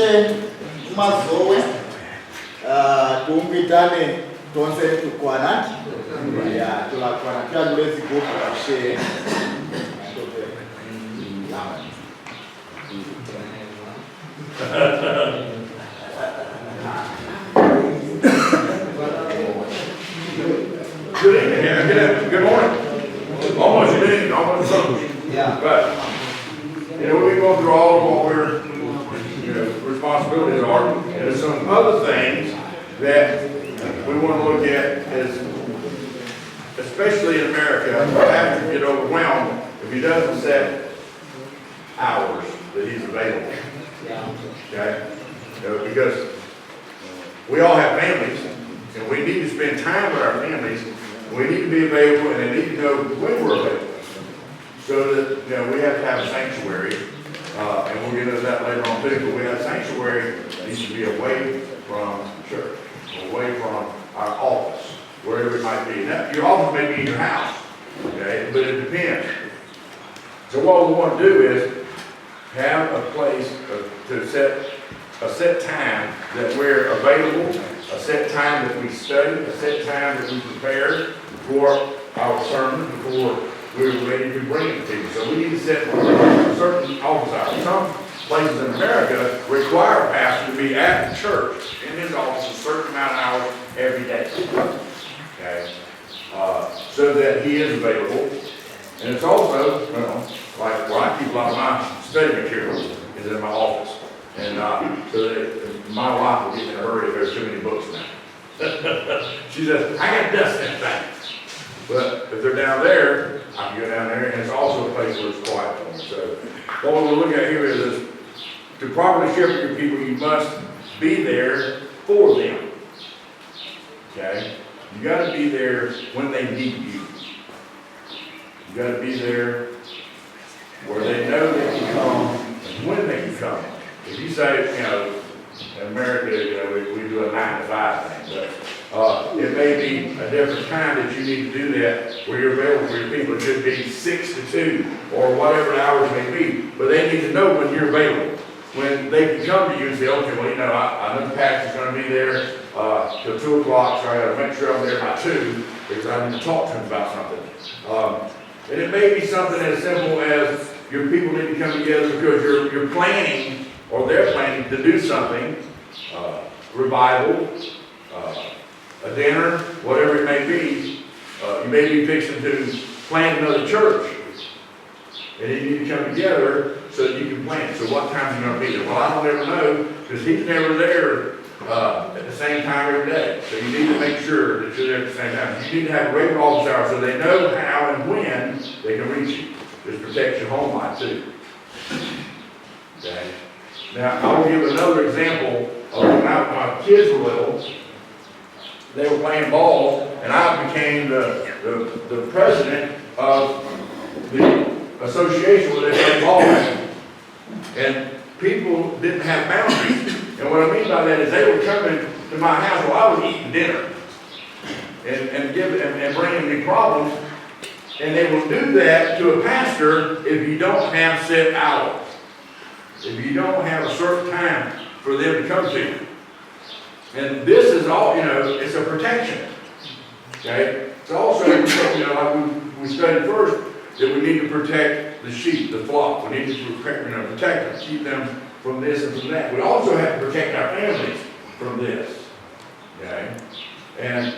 Tonse Mazowe, Tumpitane Tonse Tukwana, yeah, Tulakwana, Kiagulezi go for share. Good evening, good morning. Almost evening, almost Sunday. Yeah. But, we go through all of what we're, responsibilities are, and there's some other things that we want to look at as, especially in America, after you get overwhelmed, if he doesn't set hours that he's available. Okay? Because we all have families, and we need to spend time with our families. We need to be available, and they need to know when we're available. So that, we have to have a sanctuary, and we'll get into that later on too, but we have a sanctuary that needs to be away from church, away from our office, wherever it might be. Now, your office may be in your house, okay, but it depends. So what we want to do is have a place to set a set time that we're available, a set time that we study, a set time that we prepare for our sermon, before we're ready to bring it to you. So we need to set certain office hours. Some places in America require a pastor to be at the church in his office a certain amount of hours every day. Okay? So that he is available. And it's also, like where I keep a lot of my study materials is in my office. And so that my wife will get in a hurry if there's too many books now. She says, I got dust that thing. But if they're down there, I can go down there, and it's also a place where it's quiet for me. So what we'll look at here is to properly shepherd your people, you must be there for them. Okay? You got to be there when they need you. You got to be there where they know they can come and when they can come. If you say, in America, we do a 9 to 5 thing, but it may be a different time that you need to do that where you're available for your people. It could be 6 to 2 or whatever the hours may be, but they need to know when you're available. When they can come to you and say, okay, well, I know the pastor's going to be there till 2 o'clock, so I got to make sure I'm there by 2 because I need to talk to him about something. And it may be something as simple as your people need to come together because you're planning, or they're planning to do something, revival, a dinner, whatever it may be. You may be fixing to plant another church. And you need to come together so that you can plan. So what time are you going to be there? Well, I don't ever know because he's never there at the same time every day. So you need to make sure that you're there at the same time. You need to have a regular office hour so they know how and when they can reach you. This protects your home life too. Okay? Now, I will give another example of when my kids were little. They were playing ball, and I became the president of the association where they played ball. And people didn't have boundaries. And what I mean by that is they were coming to my house while I was eating dinner and bringing me problems. And they will do that to a pastor if you don't have set hours. If you don't have a certain time for them to come to you. And this is all, it's a protection. Okay? It's also, like we studied first, that we need to protect the sheep, the flock. We need to protect them, keep them from this and from that. We also have to protect our families from this. Okay? And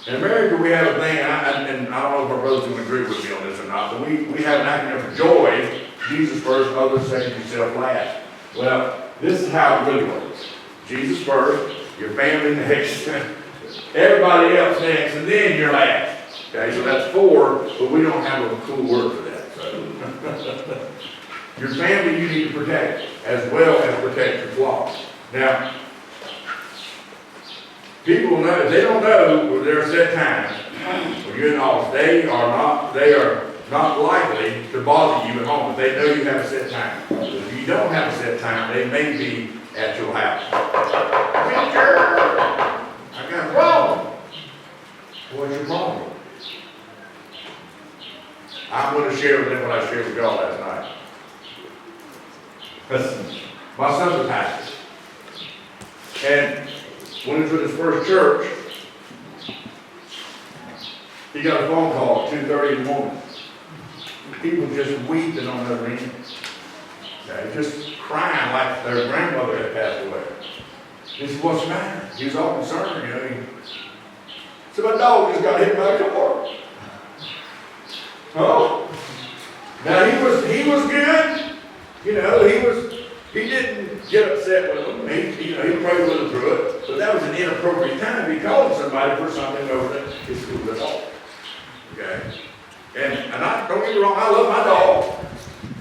in America, we have a thing, and I don't know if our brothers will agree with me on this or not, but we have an acronym for joy. Jesus first, others second, yourself last. Well, this is how it really works. Jesus first, your family next, everybody else next, and then you're last. Okay, so that's 4, but we don't have a cool word for that. So. Your family you need to protect, as well as protect your flock. Now, people know, if they don't know there are set times when you're in office, they are not likely to bother you at home if they know you have a set time. If you don't have a set time, they may be at your house. Preacher, I got a problem. What's your problem? I'm going to share with them what I shared with y'all last night. My son's a pastor. And when he was with his first church, he got a phone call at 2:30 in the morning. People just weeping on the other end. Okay, just crying like their grandmother had passed away. He said, "What's the matter?" He was all concerned, you know. He said, "My dog just got hit by a car." Oh. Now he was good. You know, he didn't get upset with them. He prayed with them through it. But that was an inappropriate time. He called somebody for something over at his school at all. Okay? And I don't get me wrong, I love my dog.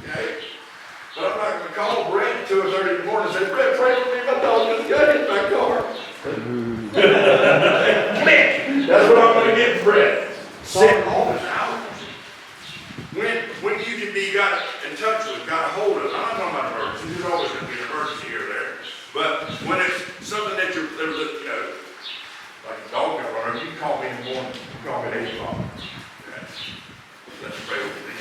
Okay? But I'm not going to call Brett at 2:30 in the morning and say, "Brett, pray for me, my dog just got hit by a car." That's what I'm going to get Brett. Sitting all this out. When you can be got in touch with, got a hold of. I'm not talking about emergencies. There's always going to be an emergency here or there. But when it's something that you're, you know, like a dog got run over, you can call me in the morning. You call me at 8 o'clock. Okay. Let's pray with me.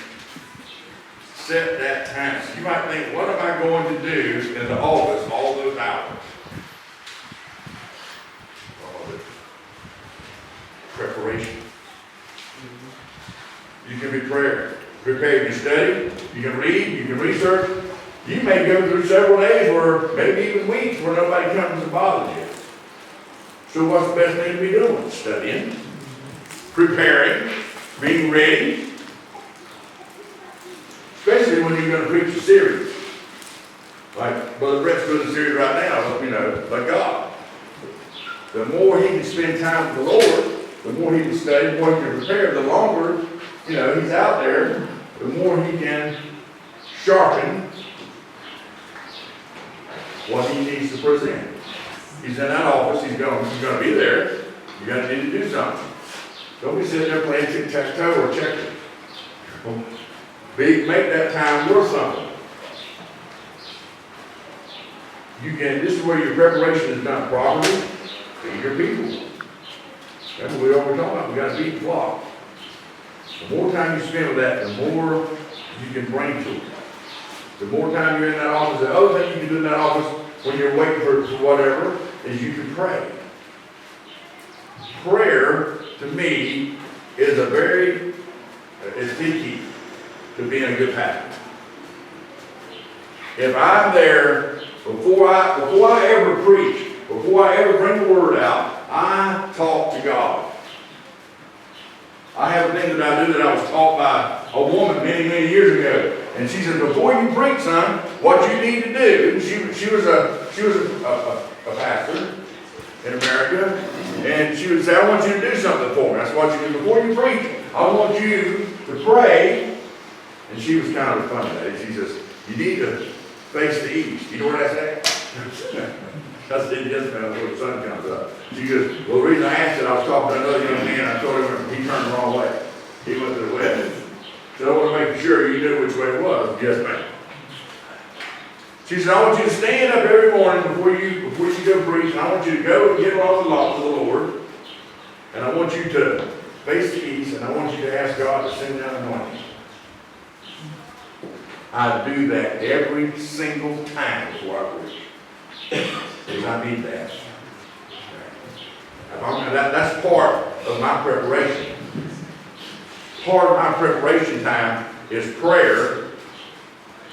Set that time. So you might think, what am I going to do in the office all those hours? Preparation. You can be prepared. You can study, you can read, you can research. You may go through several days or maybe even weeks where nobody comes and bothers you. So what's the best thing to be doing? Studying, preparing, being ready. Especially when you're going to preach a series. Like Brother Brett's doing a series right now, you know, like God. The more he can spend time with the Lord, the more he can study, the more he can prepare, the longer, you know, he's out there, the more he can sharpen what he needs to present. He's in that office, he's going to be there. You're going to need to do something. Don't be sitting there playing tic-tac-toe or checkers. Make that time worth something. This is where your preparation is done properly. Feed your people. That's what we're talking about. We got to feed the flock. The more time you spend with that, the more you can bring to it. The more time you're in that office, the other thing you can do in that office when you're waiting for whatever is you can pray. Prayer, to me, is it's the key to being a good pastor. If I'm there before I ever preach, before I ever bring the word out, I talk to God. I have a thing that I do that I was taught by a woman many, many years ago. And she said, before you preach, son, what you need to do, she was a pastor in America, and she would say, I want you to do something for me. That's what you do. Before you preach, I want you to pray. And she was kind of funny at it. She says, you need to face the east. You know what I say? I said, yes, man, before the sun comes up. She goes, well, the reason I asked it, I was talking to another young man, I told him he turned the wrong way. He went to the west. So I want to make sure you knew which way it was. Yes, ma'am. She said, I want you to stand up every morning before you go preach, and I want you to go and get along the law of the Lord. And I want you to face the east, and I want you to ask God to send down anointing. I do that every single time before I preach. Because I need that. That's part of my preparation. Part of my preparation time is prayer,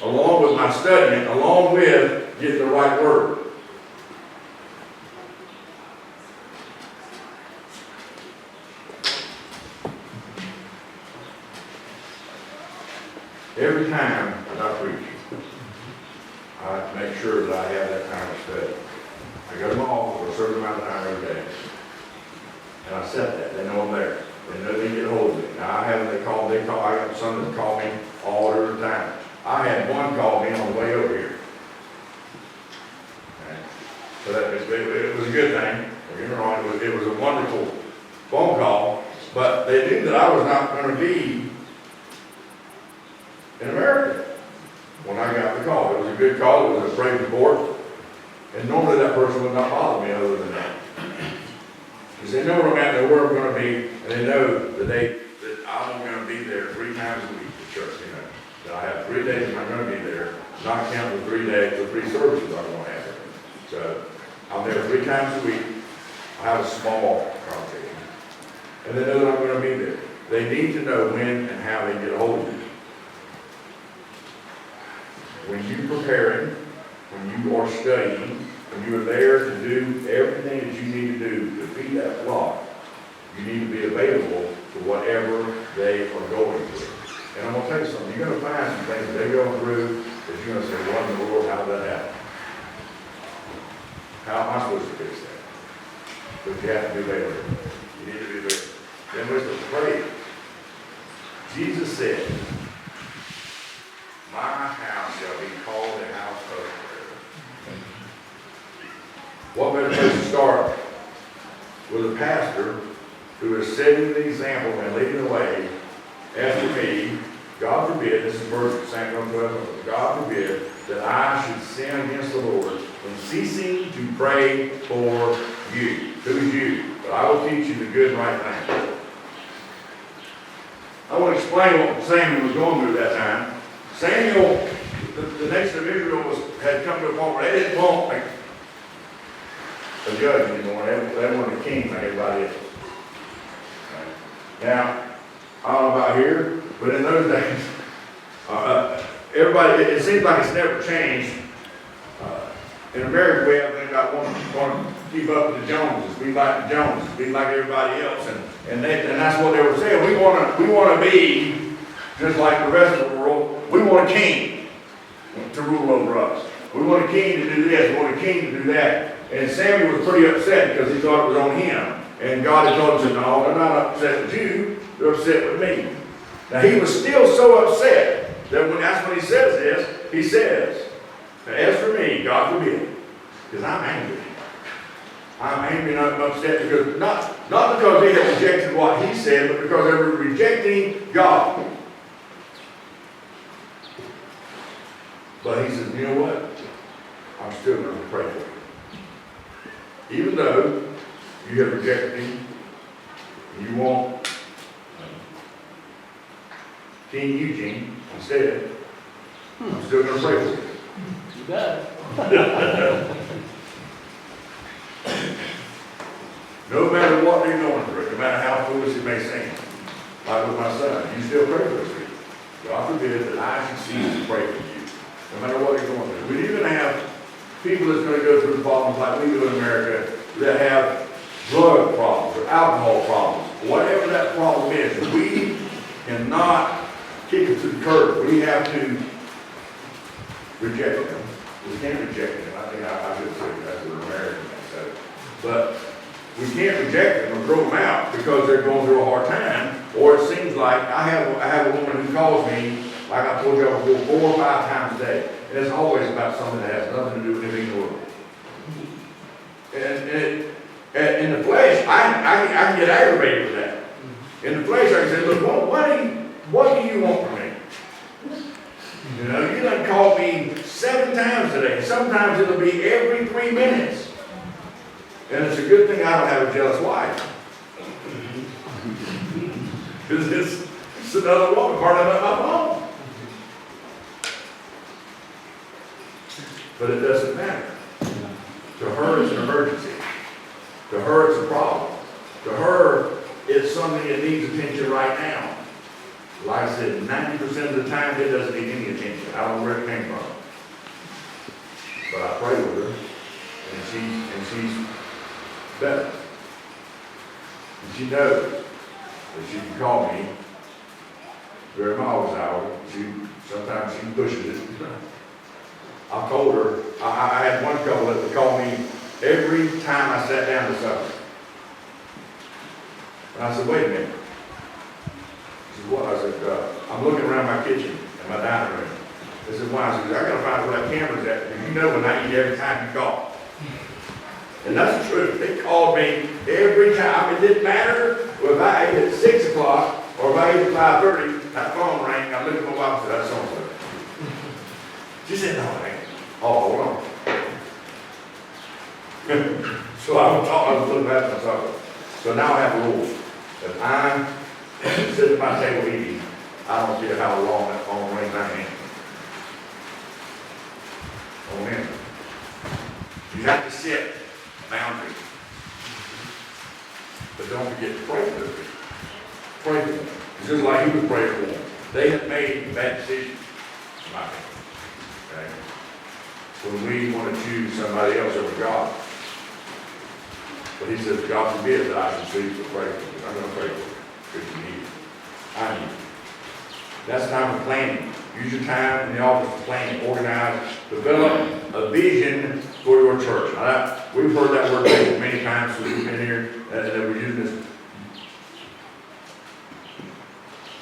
along with my studying, along with getting the right word. Every time that I preach, I make sure that I have that time to study. I go to my office for a certain amount of time every day. And I set that. They know I'm there. They know they get a hold of me. Now I got some that call me all the time. I had one call me on the way over here. Okay. So it was a good thing. You know, it was a wonderful phone call, but they knew that I was not going to be in America when I got the call. It was a good call. It was a praise report. And normally that person would not bother me other than that. Because they know where I'm at, they know where I'm going to be, and they know that I'm going to be there 3 times a week at church. You know, that I have 3 days I'm going to be there, not counting the 3 days, the 3 services I'm going to have. So I'm there 3 times a week. I have a small congregation. And they know that I'm going to be there. They need to know when and how they get a hold of you. When you're preparing, when you are studying, when you are there to do everything that you need to do to feed that flock, you need to be available to whatever they are going through. And I'm going to tell you something. You're going to find some things that they're going through that you're going to say, what in the world, how did that happen? How am I supposed to fix that? But you have to be available. You need to be available. Then listen, pray. Jesus said, my house shall be called a house of prayer. What better place to start with a pastor who is setting the example and leading the way? As for me, God forbid, this is verse Samuel 12, God forbid that I should sin against the Lord in ceasing to pray for you. Who's you? But I will teach you the good and right thing. I want to explain what Samuel was going through at that time. Samuel, the nation of Israel had come to a point where they didn't want a judge anymore. They wanted a king like everybody else. Now, I don't know about here, but in those days, everybody, it seems like it's never changed. In America, we have things like want to keep up with the Joneses, be like the Joneses, be like everybody else, and that's what they were saying. We want to be just like the rest of the world. We want a king to rule over us. We want a king to do this. We want a king to do that. And Samuel was pretty upset because he thought it was on him. And God had told him, no, they're not upset with you. They're upset with me. Now he was still so upset that when that's when he says this, he says, as for me, God forbid, because I'm angry. I'm angry and I'm upset because not because they had rejected what he said, but because they were rejecting God. But he says, you know what? I'm still going to pray for you. Even though you have rejected me, you want King Eugene instead, I'm still going to pray for you. You bet. No matter what they're going through, no matter how foolish it may seem, like with my son, you still pray for us. God forbid that I should cease to pray for you. No matter what they're going through. We even have people that's going to go through problems like we do in America that have drug problems or alcohol problems. Whatever that problem is, we cannot kick it to the curb. We have to reject them. We can't reject them. I think I should say that's an American thing. But we can't reject them or throw them out because they're going through a hard time. Or it seems like I have a woman who calls me, like I told you before, 4 or 5 times a day. And it's always about something that has nothing to do with anything in the world. And in the flesh, I can get aggravated with that. In the flesh, I can say, look, what do you want from me? You know, you done called me 7 times today. Sometimes it'll be every 3 minutes. And it's a good thing I don't have a jealous wife. Because it's another woman part of my home. But it doesn't matter. To her, it's an emergency. To her, it's a problem. To her, it's something that needs attention right now. Like I said, 90% of the time, it doesn't need any attention. I don't know where it came from. But I pray with her, and she's better. And she knows that she can call me during my office hour. Sometimes she pushes it. I told her, I had one couple that would call me every time I sat down to supper. And I said, wait a minute. She said, what? I said, I'm looking around my kitchen and my dining room. I said, why? I said, I got to find out where that camera's at. Because you know when I eat every time you call. And that's the truth. They called me every time. It didn't matter if I ate at 6 o'clock or if I ate at 5:30, that phone rang. I looked at my wife and said, that's so-and-so. She said, no, it ain't. Oh, hold on. So I was looking at myself. So now I have a rule. If I'm sitting at my table eating, I don't care how long that phone rings, I am. Amen. You have to sit boundary. But don't forget to pray for them. Pray for them. It's just like you would pray for them. They have made bad decisions, in my opinion. Okay? When we want to choose somebody else over God. But he says, God forbid that I should choose to pray for you. I'm going to pray for you because you need it. I need it. That's time for planning. Use your time in the office to plan, organize, develop a vision for your church. Now, we've heard that word many times since we've been here, and we're using this.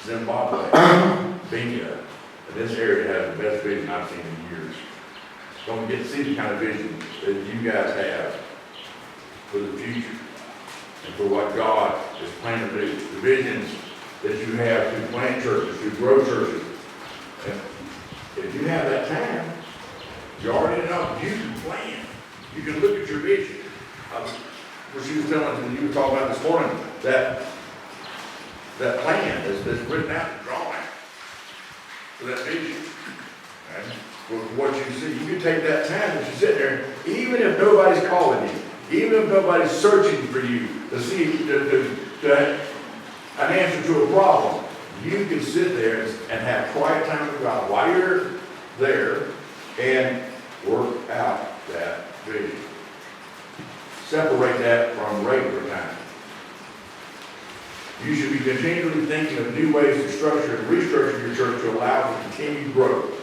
Zimbabwe, Binga, this area has the best vision I've seen in years. Don't get to see the kind of vision that you guys have for the future and for what God is planning to do. The visions that you have to plant churches, to grow churches. And if you have that time, you already know, you can plan. You can look at your vision. What she was telling you, you were talking about this morning, that plan is written out and drawn out for that vision. Okay? For what you see. You can take that time that you sit there, even if nobody's calling you, even if nobody's searching for you to see an answer to a problem, you can sit there and have quiet time with God while you're there and work out that vision. Separate that from regular time. You should be continually thinking of new ways to structure and restructure your church to allow for continued growth.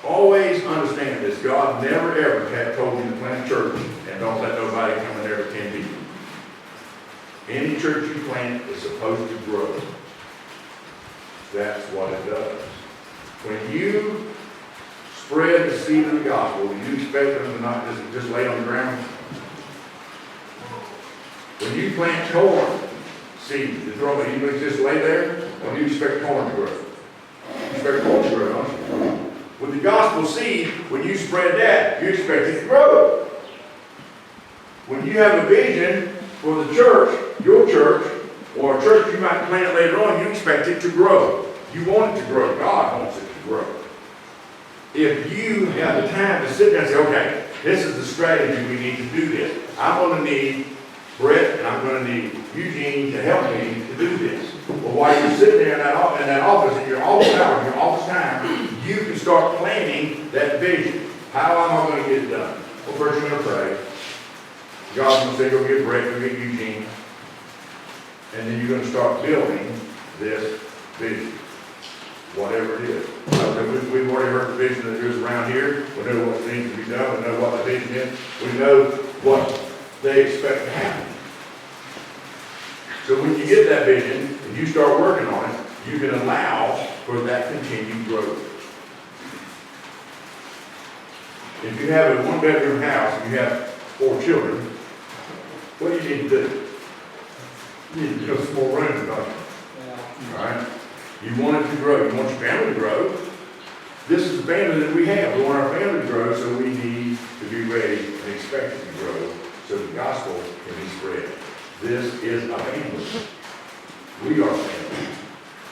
Always understand this. God never ever had told you to plant a church and don't let nobody come in there with 10 people. Any church you plant is supposed to grow. That's what it does. When you spread the seed of the gospel, you expect them to not just lay on the ground. When you plant corn seed to throw it, you just lay there, or you expect corn to grow. You expect corn to grow, don't you? With the gospel seed, when you spread that, you expect it to grow. When you have a vision for the church, your church, or a church you might plant later on, you expect it to grow. You want it to grow. God wants it to grow. If you have the time to sit there and say, okay, this is the strategy we need to do this. I'm going to need Brett and I'm going to need Eugene to help me to do this. Well, while you're sitting there in that office, in your office hours, your office time, you can start planning that vision. How am I going to get it done? Well, first you're going to pray. God's going to say, go get Brett, go get Eugene. And then you're going to start building this vision. Whatever it is. We've already heard the vision that is around here. We know what needs to be done. We know what the vision is. We know what they expect to happen. So when you get that vision and you start working on it, you can allow for that continued growth. If you have a one-bedroom house and you have 4 children, what do you need to do? You need to build some more rooms, don't you? Yeah. All right? You want it to grow. You want your family to grow. This is the family that we have. We want our family to grow, so we need to be ready and expect it to grow so the gospel can be spread. This is a family. We are family.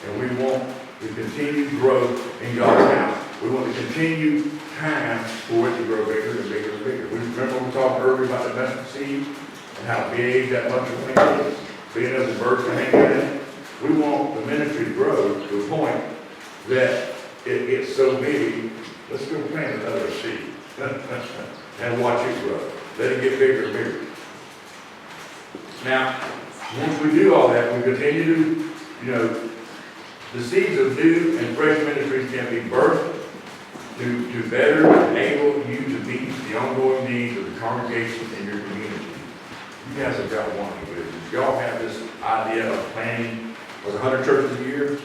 And we want to continue growth in God's house. We want to continue time for it to grow bigger and bigger and bigger. We remember when we talked earlier about the mustard seed and how big that mustard thing is, being able to birds can hang in it. We want the ministry to grow to a point that it gets so big, let's go plant another seed and watch it grow. Let it get bigger and bigger. Now, once we do all that, we continue to, the seeds of new and fresh ministries can be birthed to better enable you to meet the ongoing needs of the congregation in your community. You guys have got wonderful visions. Y'all have this idea of planning, was 100 churches a year?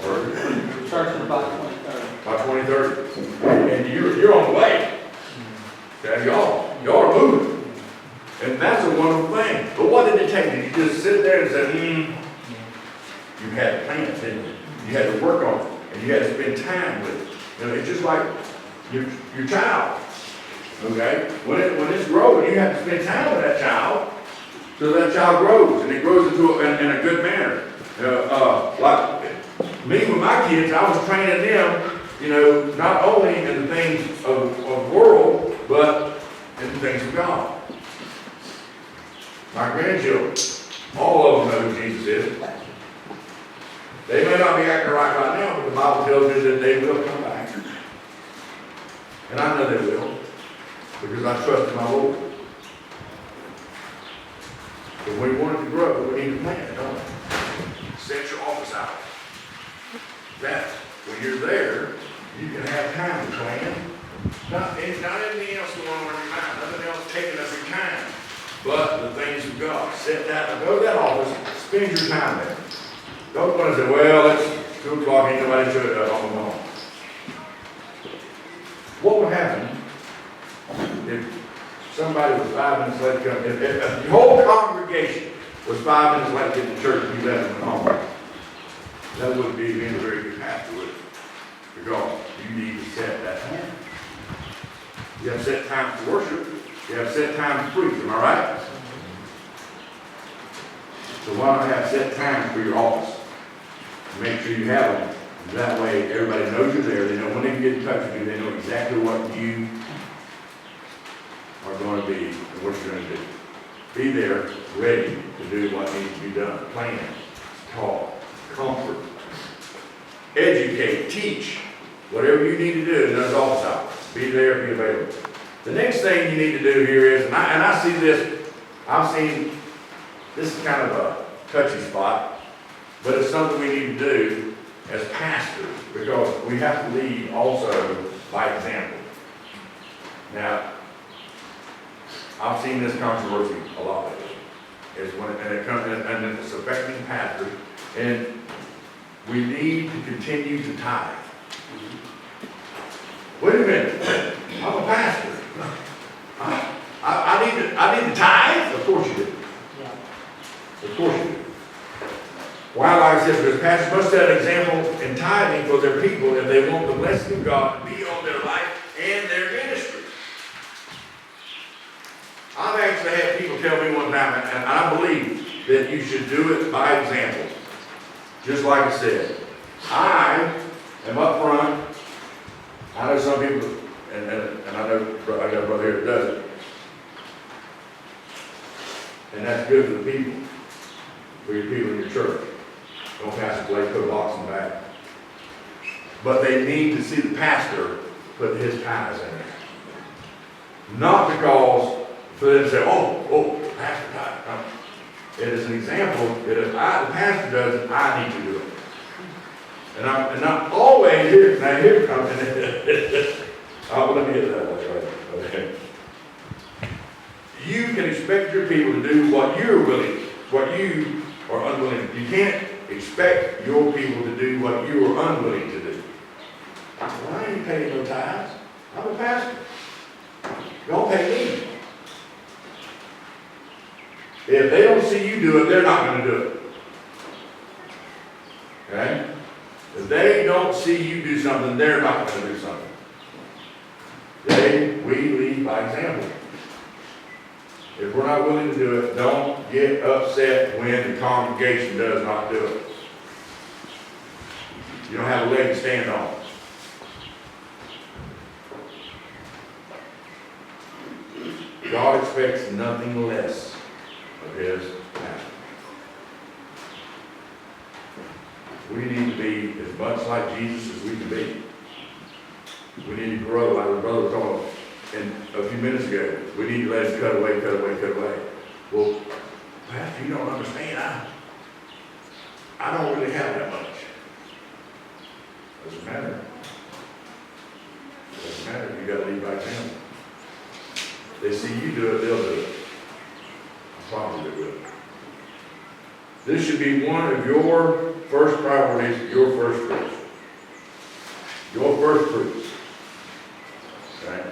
Or churches about 2030. By 2030. And you're on the way. Okay, y'all are moving. And that's a wonderful thing. But what did it take? Did you just sit there and say, You had to plan it, didn't you? You had to work on it. And you had to spend time with it. It's just like your child. Okay? When it's growing, you have to spend time with that child so that child grows. And it grows into in a good manner. Like me with my kids, I was training them, not only in the things of the world, but in the things of God. My grandchildren, all of them know who Jesus is. They may not be acting right now, but the Bible tells me that they will come back. And I know they will, because I trust in my Lord. But when we want it to grow, we need to plan it, don't we? Set your office hours. That, when you're there, you can have time to plan. Not anything else going on in your mind, nothing else taking up your time, but the things of God. Set that, go to that office, spend your time there. Don't want to say, well, it's 2 o'clock, ain't nobody showed up on the home. What would happen if somebody was 5 minutes late to come, if the whole congregation was 5 minutes late to get to church and you left them at home? That wouldn't be being a very good pastor, would it? Because you need to set that time. You have set time to worship. You have set time to preach. Am I right? So why not have set time for your office? Make sure you have them. That way everybody knows you're there. They know when they can get in touch with you, they know exactly what you are going to be and what you're going to do. Be there, ready to do what needs to be done. Plan, talk, comfort, educate, teach. Whatever you need to do in those office hours. Be there, be available. The next thing you need to do here is, and I see this, I've seen, this is kind of a touchy spot, but it's something we need to do as pastors, because we have to lead also by example. Now, I've seen this controversy a lot lately. And it's affecting pastors, and we need to continue to tithe. Wait a minute, I'm a pastor. I need to tithe? Of course you do. Of course you do. Why, like I said, because pastors must set an example in tithing for their people if they want the blessing of God to be on their life and their ministry. I've actually had people tell me one time, and I believe that you should do it by example. Just like I said, I am up front. I know some people, and I know I got a brother here that does it. And that's good for the people, for your people in your church. Don't pass a plate, put a box in the back. But they need to see the pastor put his tithes in there. Not because for them to say, oh, pastor tithe. It is an example that if the pastor does it, I need to do it. And I'm always here. Now here comes let me get that way. Okay. You can expect your people to do what you're willing, what you are unwilling. You can't expect your people to do what you are unwilling to do. Well, I ain't paying no tithes. I'm a pastor. Don't pay me. If they don't see you do it, they're not going to do it. Okay? If they don't see you do something, they're not going to do something. We lead by example. If we're not willing to do it, don't get upset when the congregation does not do it. You don't have a leg to stand on. God expects nothing less of his pastor. We need to be as much like Jesus as we can be. We need to grow, like the brother was talking a few minutes ago. We need to let him cut away. Well, Pastor, you don't understand. I don't really have that much. Doesn't matter. Doesn't matter. You got to lead by example. They see you do it, they'll do it. I promise they will. This should be one of your first priorities, your first fruits. Your first fruits. Okay?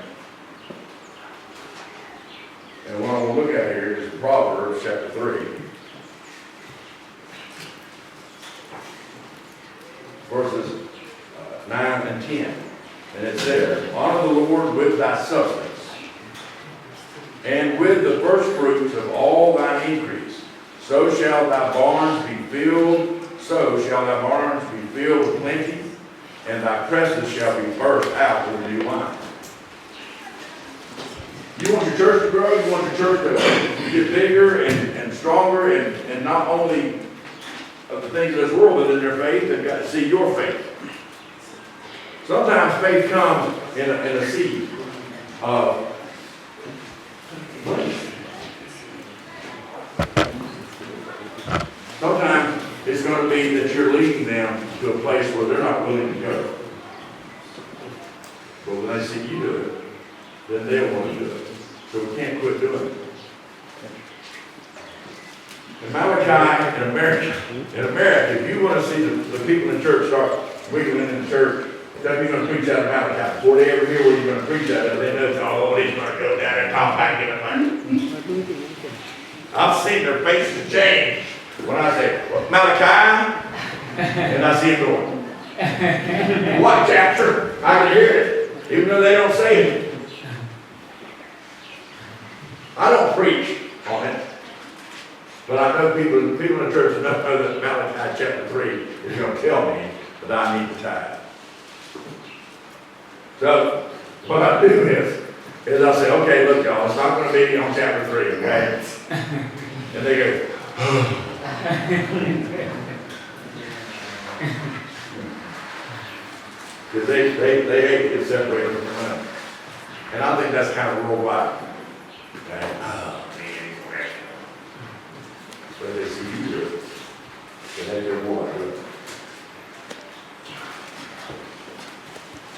And what I want to look at here is Proverbs chapter 3. Verses 9 and 10. And it says, honor the Lord with thy substance, and with the first fruits of all thine increase. So shall thy barns be filled, with plenty, and thy presses shall be burst out with new wine. You want your church to grow, you want your church to get bigger and stronger, and not only of the things of this world, but in their faith, they've got to see your faith. Sometimes faith comes in a seed of money. Sometimes it's going to be that you're leading them to a place where they're not willing to go. But when they see you do it, then they'll want to do it. So we can't quit doing it. In Malachi, in America, if you want to see the people in the church start wiggling in the church, tell me you're going to preach out of Malachi. Before they ever hear where you're going to preach out of, they know, oh, he's going to go down there and talk back in the money. I've seen their faces change when I say, well, Malachi, and I see him going, what chapter? I can hear it, even though they don't say it. I don't preach on it, but I know people in the church enough know that Malachi chapter 3 is going to tell me that I need to tithe. So, what I do is I say, okay, look, y'all, it's not going to be on chapter 3, okay? And they go, because they hate to get separated from the money. And I think that's kind of worldwide. Okay? Oh, man, but they see you do it. They have your more do it.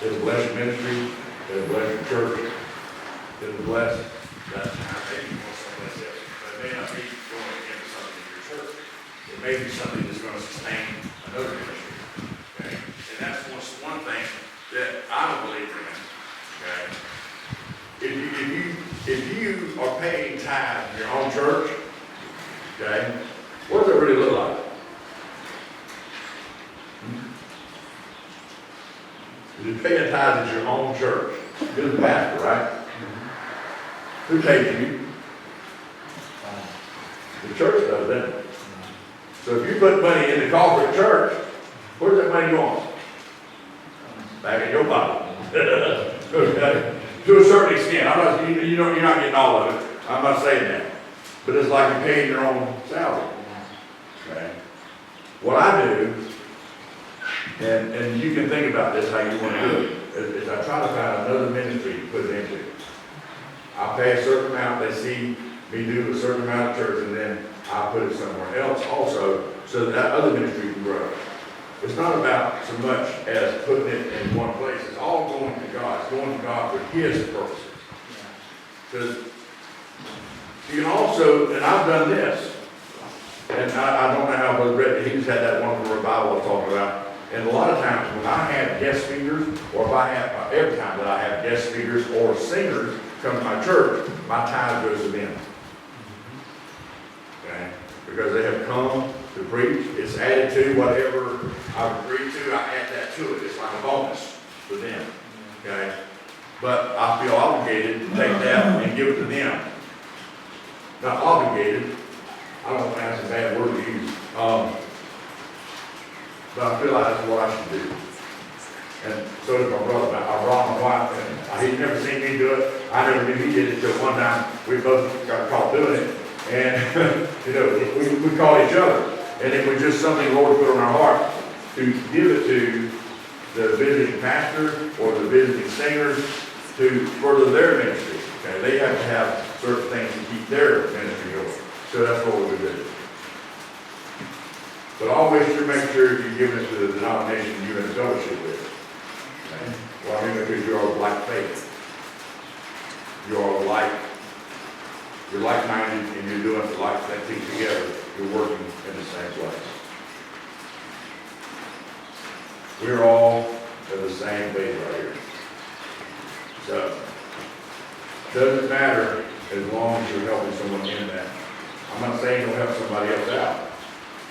It'll bless your ministry, it'll bless your church, it'll bless that time. Maybe you want someplace else. But it may not be going against something in your church. It may be something that's going to sustain another ministry. Okay? And that's one thing that I don't believe in. Okay? If you are paying tithe in your own church, okay, what does it really look like? You're paying tithes at your own church. You're the pastor, right? Who pays you? The church does, doesn't it? So if you put money in the corporate church, where's that money going? Back in your pocket. Okay. To a certain extent. I'm not, you're not getting all of it. I'm not saying that. But it's like you're paying your own salary. Okay? What I do, and you can think about this how you want to do it, is I try to find another ministry to put it into. I pay a certain amount, they see me do a certain amount of church, and then I put it somewhere else also, so that other ministry can grow. It's not about so much as putting it in one place. It's all going to God. It's going to God for His purposes. Because you can also, and I've done this, and I don't know how Brother Brett, he's had that wonderful revival I was talking about. And a lot of times when I have guest speakers, or if I have, every time that I have guest speakers or singers come to my church, my tithe goes to them. Okay? Because they have come to preach. It's added to whatever I've agreed to. I add that to it. It's like a bonus for them. Okay? But I feel obligated to take that and give it to them. Not obligated. I don't want to have some bad word to use. But I feel like that's what I should do. And so did my brother. I brought my wife, and he'd never seen me do it. I never knew he did it until one time we both got caught doing it. And, you know, we called each other. And it was just something the Lord put on our heart to give it to the visiting pastor or the visiting singers to further their ministry. Okay? They have to have certain things to keep their ministry going. So that's what we would do. But always to make sure you're giving it to the denomination you're in fellowship with. Okay? Well, I mean, because you're all like faith. You're like-minded, and you're doing the like that thing together. You're working in the same place. We're all of the same faith right here. So, it doesn't matter as long as you're helping someone in that. I'm not saying you'll help somebody else out,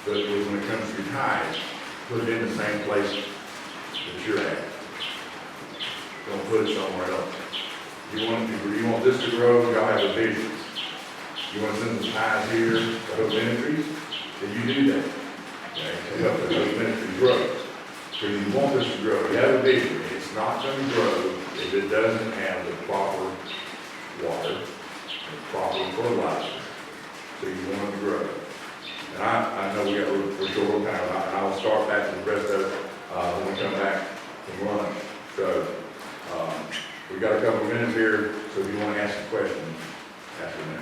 but when it comes to your tithes, put it in the same place that you're at. Don't put it somewhere else. You want this to grow, y'all have a vision. You want to send some tithes here to those ministries, then you do that. Okay? To help those ministries grow. So you want this to grow. You have a vision. It's not going to grow if it doesn't have the proper water, And I know we're short on time, and I'll start back with the rest of it, when we come back from lunch. So, we've got a couple of minutes here, so if you want to ask a question, ask them now.